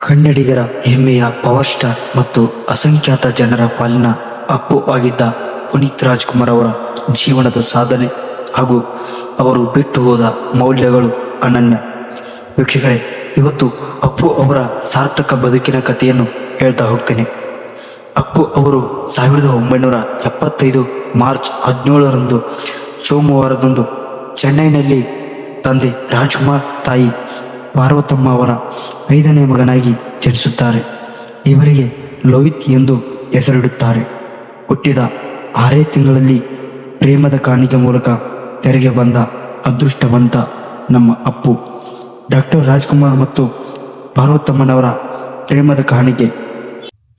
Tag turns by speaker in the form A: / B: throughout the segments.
A: ಕನ್ನಡಿಗರ ಹೆಮ್ಮೆಯ power star ಮತ್ತು ಅಸಂಖ್ಯಾತ ಜನರ ಪಾಲಿನ ಅಪ್ಪು ಆಗಿದ್ದ ಪುನೀತ್ ರಾಜ್ಕುಮಾರ್ ಅವರ ಜೀವನದ ಸಾಧನೆ ಹಾಗೂ ಅವರು ಬಿಟ್ಟು ಹೋದ ಮೌಲ್ಯಗಳು ಅನನ್ಯ. ವೀಕ್ಷಕರೇ, ಇವತ್ತು ಅಪ್ಪು ಅವರ ಸಾರ್ಥಕ ಬದುಕಿನ ಕಥೆಯನ್ನು ಹೇಳ್ತಾ ಹೋಗ್ತೇನೆ. ಅಪ್ಪು ಅವರು 1975 ಮಾರ್ಚ್ 17ರಂದು ಸೋಮವಾರದಂದು ಚೆನ್ನೈನಲ್ಲಿ ತಂದೆ ರಾಜ್ಕುಮಾರ್, ತಾಯಿ ಪಾರ್ವತಮ್ಮ ಅವರ 5ನೇ ಮಗನಾಗಿ ಜನಿಸುತ್ತಾರೆ. ಇವರಿಗೆ ಲೋಹಿತ್ ಎಂದು ಹೆಸರಿಡುತ್ತಾರೆ. ಹುಟ್ಟಿದ 6 ತಿಂಗಳಲ್ಲಿ ಪ್ರೇಮದ ಕಾಣಿಕೆ ಮೂಲಕ ತೆರೆಗೆ ಬಂದ ಅದೃಷ್ಟವಂತ ನಮ್ಮ ಅಪ್ಪು. ಡಾಕ್ಟರ್ ರಾಜ್ಕುಮಾರ್ ಮತ್ತು ಪಾರ್ವತಮ್ಮನವರ ಪ್ರೇಮದ ಕಾಣಿಕೆ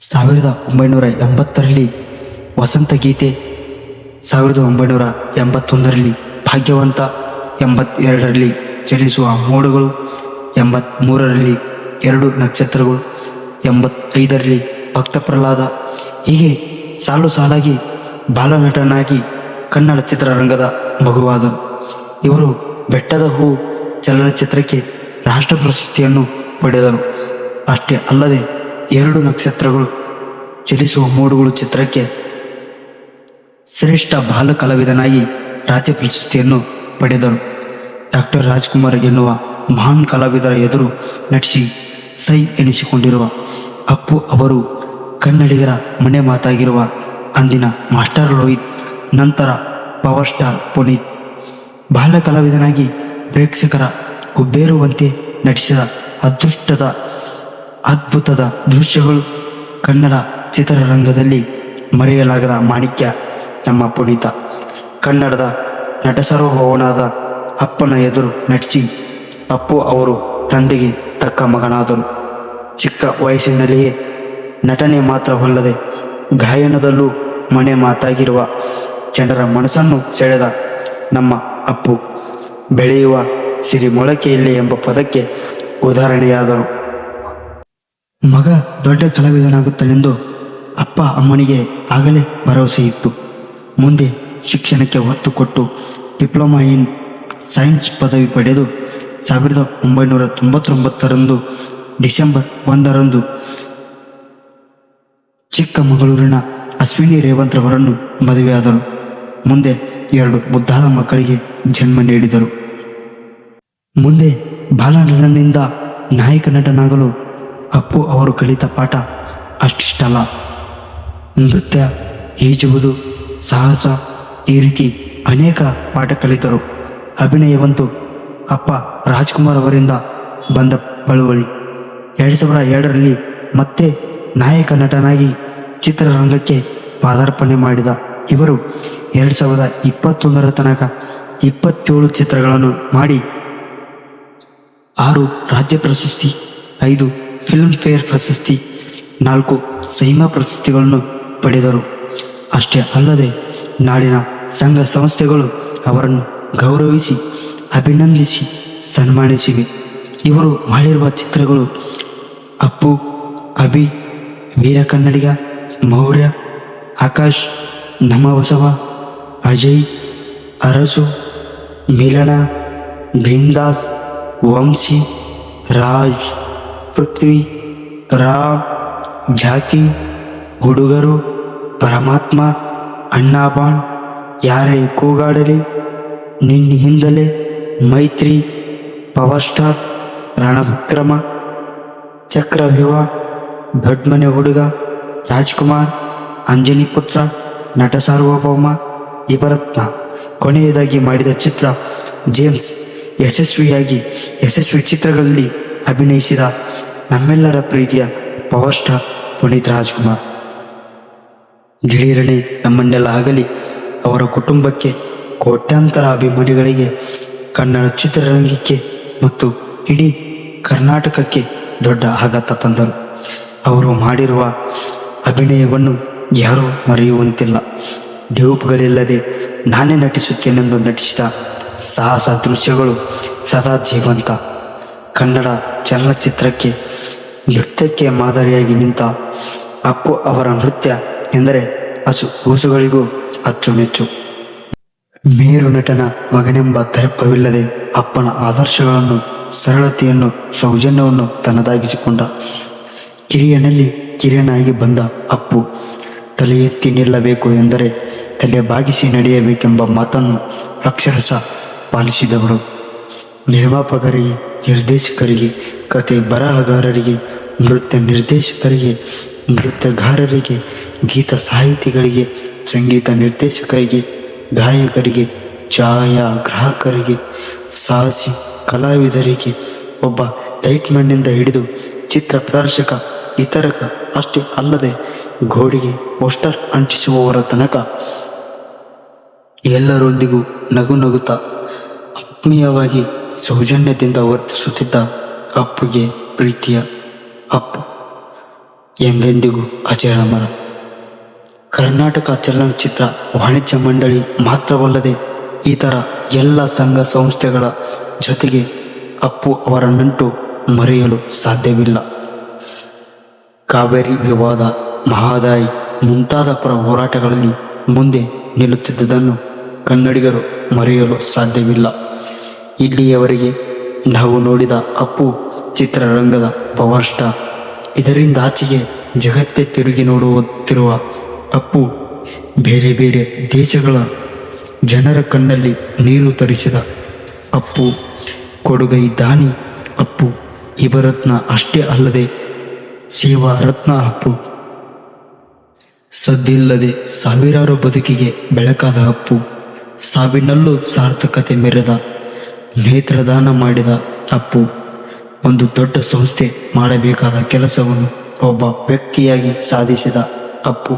A: 1980ರಲ್ಲಿ ವಸಂತ ಗೀತೆ, 1981ರಲ್ಲಿ ಭಾಗ್ಯವಂತ, 82ರಲ್ಲಿ ಚಲಿಸುವ ಮೋಡಗಳು, 83ರಲ್ಲಿ 2 ನಕ್ಷತ್ರಗಳು, 85ರಲ್ಲಿ ಭಕ್ತ ಪ್ರಹ್ಲಾದ, ಹೀಗೆ ಸಾಲು ಸಾಲಾಗಿ ಬಾಲನಟನಾಗಿ ಕನ್ನಡ ಚಿತ್ರರಂಗದ ಮಗುವಾದರು. ಇವರು ಬೆಟ್ಟದ ಹೂ ಚಲನಚಿತ್ರಕ್ಕೆ ರಾಷ್ಟ್ರ ಪ್ರಶಸ್ತಿಯನ್ನು ಪಡೆದರು. ಅಷ್ಟೇ ಅಲ್ಲದೆ 2 ನಕ್ಷತ್ರಗಳು, ಚಲಿಸುವ ಮೋಡಗಳು ಚಿತ್ರಕ್ಕೆ ಶ್ರೇಷ್ಠ ಬಾಲ ಕಲಾವಿದನಾಗಿ ರಾಜ್ಯ ಪ್ರಶಸ್ತಿಯನ್ನು ಪಡೆದರು. ಡಾಕ್ಟರ್ ರಾಜ್ಕುಮಾರ್ ಎನ್ನುವ ಮಹಾನ್ ಕಲಾವಿದರ ಎದುರು ನಟಿಸಿ ಸೈ ಎನಿಸಿಕೊಂಡಿರುವ ಅಪ್ಪು ಅವರು ಕನ್ನಡಿಗರ ಮನೆ ಮಾತಾಗಿರುವ ಅಂದಿನ ಮಾಸ್ಟರ್ ಲೋಹಿತ್, ನಂತರ ಪವರ್ ಸ್ಟಾರ್ ಪುನೀತ್. ಬಾಲ ಕಲಾವಿದನಾಗಿ ಪ್ರೇಕ್ಷಕರ ಹುಬ್ಬೇರುವಂತೆ ನಟಿಸಿದ ಅದ್ಭುತದ ದೃಶ್ಯಗಳು ಕನ್ನಡ ಚಿತ್ರರಂಗದಲ್ಲಿ ಮರೆಯಲಾಗದ ಮಾಣಿಕ್ಯ ನಮ್ಮ ಪುನೀತ. ಕನ್ನಡದ ನಟಸಾರ್ವಭೌಮನಾದ ಅಪ್ಪನ ಎದುರು ನಟಿಸಿ ಅಪ್ಪು ಅವರು ತಂದೆಗೆ ತಕ್ಕ ಮಗನಾದರು. ಚಿಕ್ಕ ವಯಸ್ಸಿನಲ್ಲಿಯೇ ನಟನೆ ಮಾತ್ರವಲ್ಲದೆ ಗಾಯನದಲ್ಲೂ ಮನೆ ಮಾತಾಗಿರುವ ಜನರ ಮನಸ್ಸನ್ನು ಸೆಳೆದ ನಮ್ಮ ಅಪ್ಪು ಬೆಳೆಯುವ ಸಿರಿ ಮೊಳಕೆಯಲ್ಲಿ ಎಂಬ ಪದಕ್ಕೆ ಉದಾಹರಣೆಯಾದರು. ಮಗ ದೊಡ್ಡ ಕಲಾವಿದನಾಗುತ್ತಾನೆಂದು ಅಪ್ಪ ಅಮ್ಮನಿಗೆ ಆಗಲೇ ಭರವಸೆ ಇತ್ತು. ಮುಂದೆ ಶಿಕ್ಷಣಕ್ಕೆ ಒತ್ತು ಕೊಟ್ಟು ಡಿಪ್ಲೊಮಾ ಇನ್ ಸೈನ್ಸ್ ಪದವಿ ಪಡೆದು 1999ರಂದು ಡಿಸೆಂಬರ್ 1ರಂದು ಚಿಕ್ಕಮಗಳೂರಿನ ಅಶ್ವಿನಿ ರೇವಂತ್ ರವರನ್ನು ಮದುವೆಯಾದರು. ಮುಂದೆ 2 ಮುದ್ದಾದ ಮಕ್ಕಳಿಗೆ ಜನ್ಮ ನೀಡಿದರು. ಮುಂದೆ ಬಾಲನಟನಿಂದ ನಾಯಕ ನಟನಾಗಲು ಅಪ್ಪು ಅವರು ಕಲಿತ ಪಾಠ ಅಷ್ಟಿಷ್ಟಲ್ಲ. ನೃತ್ಯ, ಈಜುವುದು, ಸಾಹಸ, ಈ ರೀತಿ ಅನೇಕ ಪಾಠ ಕಲಿತರು. ಅಭಿನಯವಂತೂ ಅಪ್ಪ ರಾಜ್ಕುಮಾರ್ ಅವರಿಂದ ಬಂದ ಬಳುವಳಿ. 2002ರಲ್ಲಿ ಮತ್ತೆ ನಾಯಕ ನಟನಾಗಿ ಚಿತ್ರರಂಗಕ್ಕೆ ಪಾದಾರ್ಪಣೆ ಮಾಡಿದ ಇವರು 2021ರ ತನಕ 27 ಚಿತ್ರಗಳನ್ನು ಮಾಡಿ 6 ರಾಜ್ಯ ಪ್ರಶಸ್ತಿ, 5 ಫಿಲ್ಮ್ ಫೇರ್ ಪ್ರಶಸ್ತಿ, 4 ಸೈಮಾ ಪ್ರಶಸ್ತಿಗಳನ್ನು ಪಡೆದರು. ಅಷ್ಟೇ ಅಲ್ಲದೆ ನಾಡಿನ ಸಂಘ ಸಂಸ್ಥೆಗಳು ಅವರನ್ನು ಗೌರವಿಸಿ ಅಭಿನಂದಿಸಿ ಸನ್ಮಾನಿಸಿವೆ. ಇವರು ಮಾಡಿರುವ ಚಿತ್ರಗಳು ಅಪ್ಪು, ಅಭಿ, ವೀರ ಕನ್ನಡಿಗ, ಮೌರ್ಯ, ಆಕಾಶ್, ನಮ್ಮ ಬಸವ, ಅಜಯ್, ಅರಸು, ಮಿಲನ, ಬಿಂದಾಸ್, ವಂಶಿ, ರಾಜ್, ಪೃಥ್ವಿ, ರಾಮ್, ಜಾತಿ, ಹುಡುಗರು, ಪರಮಾತ್ಮ, ಅಣ್ಣಾಬಾಣ್, ಯಾರೇ ಕೂಗಾಡಲಿ, ನಿನ್ನೆ ಹಿಂದಲೇ, ಮೈತ್ರಿ, ಪವರ್ ಸ್ಟಾರ್, ರಣವಿಕ್ರಮ, ಚಕ್ರವ್ಯೂಹ, ದೊಡ್ಡಮನೆ ಹುಡುಗ, ರಾಜ್ಕುಮಾರ್, ಅಂಜನಿ ಪುತ್ರ, ನಟ ಸಾರ್ವಭೌಮ, ಯುವರತ್ನ. ಕೊನೆಯದಾಗಿ ಮಾಡಿದ ಚಿತ್ರ ಜೇಮ್ಸ್. ಯಶಸ್ವಿ ಚಿತ್ರಗಳಲ್ಲಿ ಅಭಿನಯಿಸಿದ ನಮ್ಮೆಲ್ಲರ ಪ್ರೀತಿಯ ಪವರ್ ಸ್ಟಾರ್ ಪುನೀತ್ ರಾಜ್ಕುಮಾರ್. ದಿಢೀರನೆ ನಮ್ಮನ್ನೆಲ್ಲ ಆಗಲಿ ಅವರ ಕುಟುಂಬಕ್ಕೆ, ಕೋಟ್ಯಾಂತರ ಅಭಿಮಾನಿಗಳಿಗೆ, ಕನ್ನಡ ಚಿತ್ರರಂಗಕ್ಕೆ ಮತ್ತು ಇಡೀ ಕರ್ನಾಟಕಕ್ಕೆ ದೊಡ್ಡ ಆಘಾತ ತಂದರು. ಅವರು ಮಾಡಿರುವ ಅಭಿನಯವನ್ನು ಯಾರೂ ಮರೆಯುವಂತಿಲ್ಲ. ಡ್ಯೂಪ್ಗಳಿಲ್ಲದೆ ನಾನೇ ನಟಿಸುತ್ತೇನೆಂದು ನಟಿಸಿದ ಸಾಹಸ ದೃಶ್ಯಗಳು ಸದಾ ಜೀವಂತ. ಕನ್ನಡ ಚಲನಚಿತ್ರಕ್ಕೆ, ನೃತ್ಯಕ್ಕೆ ಮಾದರಿಯಾಗಿ ನಿಂತ ಅಪ್ಪು ಅವರ ನೃತ್ಯ ಎಂದರೆ ಕೂಸುಗಳಿಗೂ ಅಚ್ಚುಮೆಚ್ಚು. ಮೇರು ನಟನ ಮಗನೆಂಬ ದರ್ಪವಿಲ್ಲದೆ ಅಪ್ಪನ ಆದರ್ಶಗಳನ್ನು, ಸರಳತೆಯನ್ನು, ಸೌಜನ್ಯವನ್ನು ತನ್ನದಾಗಿಸಿಕೊಂಡ ಕಿರಿಯನಲ್ಲಿ ಕಿರಿಯನಾಗಿ ಬಂದ ಅಪ್ಪು ತಲೆ ಎತ್ತಿ ನಿಲ್ಲಬೇಕು ಎಂದರೆ ತಲೆ ಬಾಗಿಸಿ ನಡೆಯಬೇಕೆಂಬ ಮಾತನ್ನು ಅಕ್ಷರಶಃ ಪಾಲಿಸಿದವರು. ನಿರ್ಮಾಪಕರಿಗೆ, ನಿರ್ದೇಶಕರಿಗೆ, ಕತೆ ಬರಹಗಾರರಿಗೆ, ನೃತ್ಯ ನಿರ್ದೇಶಕರಿಗೆ, ನೃತ್ಯಗಾರರಿಗೆ, ಗೀತ ಸಾಹಿತಿಗಳಿಗೆ, ಸಂಗೀತ ನಿರ್ದೇಶಕರಿಗೆ, ಗಾಯಕರಿಗೆ, ಛಾಯಾಗ್ರಾಹಕರಿಗೆ, ಸಾಹಸಿ ಕಲಾವಿದರಿಗೆ, ಒಬ್ಬ ಲೈಟ್ಮನ್ನಿಂದ ಹಿಡಿದು ಚಿತ್ರ ಪ್ರದರ್ಶಕ, ವಿತರಕ ಅಷ್ಟೇ ಅಲ್ಲದೆ ಗೋಡೆಗೆ ಪೋಸ್ಟರ್ ಅಂಟಿಸುವವರ ತನಕ ಎಲ್ಲರೊಂದಿಗೂ ನಗುತ್ತಾ ಆತ್ಮೀಯವಾಗಿ ಸೌಜನ್ಯದಿಂದ ವರ್ತಿಸುತ್ತಿದ್ದ ಅಪ್ಪುಗೆ ಪ್ರೀತಿಯ ಅಪ್ಪು ಎಂದೆಂದಿಗೂ ಅಜರಾಮರ. ಕರ್ನಾಟಕ ಚಲನಚಿತ್ರ ವಾಣಿಜ್ಯ ಮಂಡಳಿ ಮಾತ್ರವಲ್ಲದೆ ಇತರ ಎಲ್ಲ ಸಂಘ ಸಂಸ್ಥೆಗಳ ಜೊತೆಗೆ ಅಪ್ಪು ಅವರ ನಂಟು ಮರೆಯಲು ಸಾಧ್ಯವಿಲ್ಲ. ಕಾವೇರಿ ವಿವಾದ, ಮಹದಾಯಿ ಮುಂತಾದ ಪರ ಹೋರಾಟಗಳಲ್ಲಿ ಮುಂದೆ ನಿಲ್ಲುತ್ತಿದ್ದುದನ್ನು ಕನ್ನಡಿಗರು ಮರೆಯಲು ಸಾಧ್ಯವಿಲ್ಲ. ಇಲ್ಲಿಯವರೆಗೆ ನಾವು ನೋಡಿದ ಅಪ್ಪು ಚಿತ್ರರಂಗದ ಪವರ್ ಸ್ಟಾರ್. ಇದರಿಂದ ಆಚೆಗೆ ಜಗತ್ತೇ ತಿರುಗಿ ನೋಡುತ್ತಿರುವ ಅಪ್ಪು ಬೇರೆ ಬೇರೆ ದೇಶಗಳ ಜನರ ಕಣ್ಣಲ್ಲಿ ನೀರು ತರಿಸಿದ ಅಪ್ಪು, ಕೊಡುಗೈ ದಾನಿ ಅಪ್ಪು, ಯುವರತ್ನ ಅಷ್ಟೇ ಅಲ್ಲದೆ ಸೇವಾ ರತ್ನ ಅಪ್ಪು. ಸದ್ದಿಲ್ಲದೆ ಸಾವಿರಾರು ಬದುಕಿಗೆ ಬೆಳಕಾದ ಅಪ್ಪು, ಸಾವಿನಲ್ಲೂ ಸಾರ್ಥಕತೆ ಮೆರೆದ, ನೇತ್ರದಾನ ಮಾಡಿದ ಅಪ್ಪು, ಒಂದು ದೊಡ್ಡ ಸಂಸ್ಥೆ ಮಾಡಬೇಕಾದ ಕೆಲಸವನ್ನು ಒಬ್ಬ ವ್ಯಕ್ತಿಯಾಗಿ ಸಾಧಿಸಿದ ಅಪ್ಪು,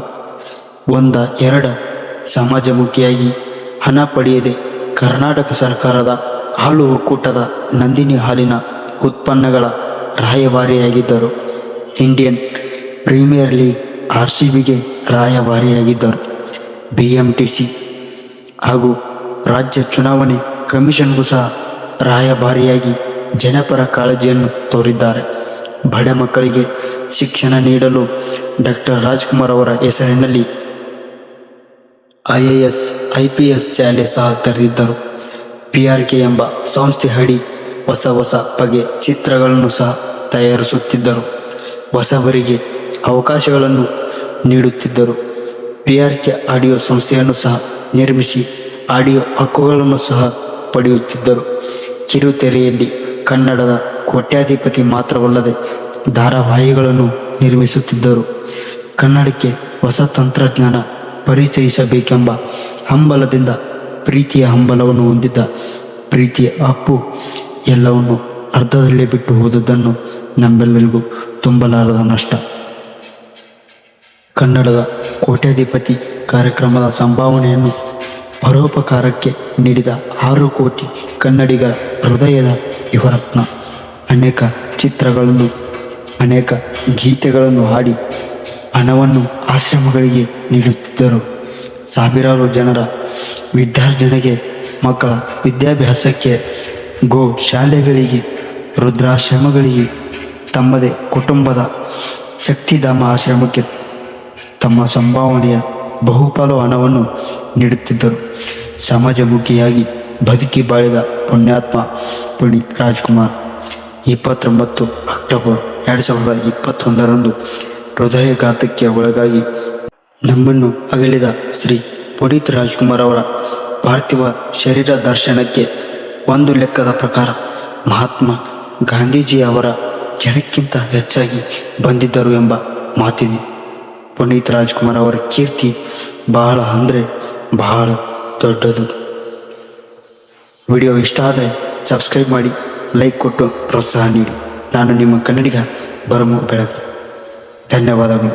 A: ಎರಡ ಸಮಾಜಮುಖಿಯಾಗಿ ಹಣ ಪಡೆಯದೆ ಕರ್ನಾಟಕ ಸರ್ಕಾರದ ಹಾಲು ಒಕ್ಕೂಟದ ನಂದಿನಿ ಹಾಲಿನ ಉತ್ಪನ್ನಗಳ ರಾಯಭಾರಿಯಾಗಿದ್ದರು. ಇಂಡಿಯನ್ ಪ್ರೀಮಿಯರ್ ಲೀಗ್ RCBಗೆ ರಾಯಭಾರಿಯಾಗಿದ್ದರು. BMTC ಹಾಗೂ ರಾಜ್ಯ ಚುನಾವಣೆ ಕಮಿಷನ್ಗೂ ಸಹ ರಾಯಭಾರಿಯಾಗಿ ಜನಪರ ಕಾಳಜಿಯನ್ನು ತೋರಿದ್ದಾರೆ. ಬಡ ಮಕ್ಕಳಿಗೆ ಶಿಕ್ಷಣ ನೀಡಲು ಡಾಕ್ಟರ್ ರಾಜ್ಕುಮಾರ್ ಅವರ ಹೆಸರಿನಲ್ಲಿ IAS IPS ಶಾಲೆ ಸಹ ತೆರೆದಿದ್ದರು. PRK ಎಂಬ ಸಂಸ್ಥೆ ಅಡಿ ಹೊಸ ಬಗೆಯ ಚಿತ್ರಗಳನ್ನು ಸಹ ತಯಾರಿಸುತ್ತಿದ್ದರು. ಹೊಸಬರಿಗೆ ಅವಕಾಶಗಳನ್ನು ನೀಡುತ್ತಿದ್ದರು. PRK ಆಡಿಯೋ ಸಂಸ್ಥೆಯನ್ನು ಸಹ ನಿರ್ಮಿಸಿ ಆಡಿಯೋ ಹಕ್ಕುಗಳನ್ನು ಸಹ ಪಡೆಯುತ್ತಿದ್ದರು. ಕಿರುತೆರೆಯಲ್ಲಿ ಕನ್ನಡದ ಕೋಟ್ಯಾಧಿಪತಿ ಮಾತ್ರವಲ್ಲದೆ ಧಾರಾವಾಹಿಗಳನ್ನು ನಿರ್ಮಿಸುತ್ತಿದ್ದರು. ಕನ್ನಡಕ್ಕೆ ಹೊಸ ತಂತ್ರಜ್ಞಾನ ಪರಿಚಯಿಸಬೇಕೆಂಬ ಹಂಬಲದಿಂದ ಪ್ರೀತಿಯ ಹಂಬಲವನ್ನು ಹೊಂದಿದ್ದ ಪ್ರೀತಿಯ ಅಪ್ಪು ಎಲ್ಲವನ್ನು ಅರ್ಧದಲ್ಲೇ ಬಿಟ್ಟು ಹೋದದ್ದನ್ನು ನಮ್ಮೆಲ್ಲರಿಗೂ ತುಂಬಲಾರದ ನಷ್ಟ. ಕನ್ನಡದ ಕೋಟ್ಯಾಧಿಪತಿ ಕಾರ್ಯಕ್ರಮದ ಸಂಭಾವನೆಯನ್ನು ಪರೋಪಕಾರಕ್ಕೆ ನೀಡಿದ 6 ಕೋಟಿ ಕನ್ನಡಿಗರ ಹೃದಯದ ಯುವರತ್ನ. ಅನೇಕ ಚಿತ್ರಗಳನ್ನು, ಅನೇಕ ಗೀತೆಗಳನ್ನು ಹಾಡಿ ಹಣವನ್ನು ಆಶ್ರಮಗಳಿಗೆ ನೀಡುತ್ತಿದ್ದರು. ಸಾವಿರಾರು ಜನರ ವಿದ್ಯಾರ್ಜನೆಗೆ, ಮಕ್ಕಳ ವಿದ್ಯಾಭ್ಯಾಸಕ್ಕೆ, ಗೋ ಶಾಲೆಗಳಿಗೆ, ವೃದ್ಧಾಶ್ರಮಗಳಿಗೆ, ತಮ್ಮದೇ ಕುಟುಂಬದ ಶಕ್ತಿಧಾಮ ಆಶ್ರಮಕ್ಕೆ ತಮ್ಮ ಸಂಭಾವನೆಯ ಬಹುಪಾಲು ಹಣವನ್ನು ನೀಡುತ್ತಿದ್ದರು. ಸಮಾಜಮುಖಿಯಾಗಿ ಬದುಕಿ ಬಾಳಿದ ಪುಣ್ಯಾತ್ಮ ಪುನೀತ್ ರಾಜ್ಕುಮಾರ್ 29 ಅಕ್ಟೋಬರ್ 2021ರಂದು ಹೃದಯಘಾತಕ್ಕೆ ಒಳಗಾಗಿ ನಮ್ಮನ್ನು ಅಗಲಿದ ಶ್ರೀ ಪುನೀತ್ ರಾಜ್ಕುಮಾರ್ ಅವರ ಪಾರ್ಥಿವ ಶರೀರ ದರ್ಶನಕ್ಕೆ ಒಂದು ಲೆಕ್ಕದ ಪ್ರಕಾರ ಮಹಾತ್ಮ ಗಾಂಧೀಜಿ ಅವರ ಜನಕ್ಕಿಂತ ಹೆಚ್ಚಾಗಿ ಬಂದಿದ್ದರು ಎಂಬ ಮಾತಿದೆ. ಪುನೀತ್ ರಾಜ್ಕುಮಾರ್ ಅವರ ಕೀರ್ತಿ ಬಹಳ ಅಂದರೆ ಬಹಳ ದೊಡ್ಡದು. ವಿಡಿಯೋ ಇಷ್ಟ ಆದರೆ ಸಬ್ಸ್ಕ್ರೈಬ್ ಮಾಡಿ, ಲೈಕ್ ಕೊಟ್ಟು ಪ್ರೋತ್ಸಾಹ ನೀಡಿ. ನಾನು ನಿಮ್ಮ ಕನ್ನಡಿಗ ಭರಮು ಬೆಳಗು. ಧನ್ಯವಾದಗಳು.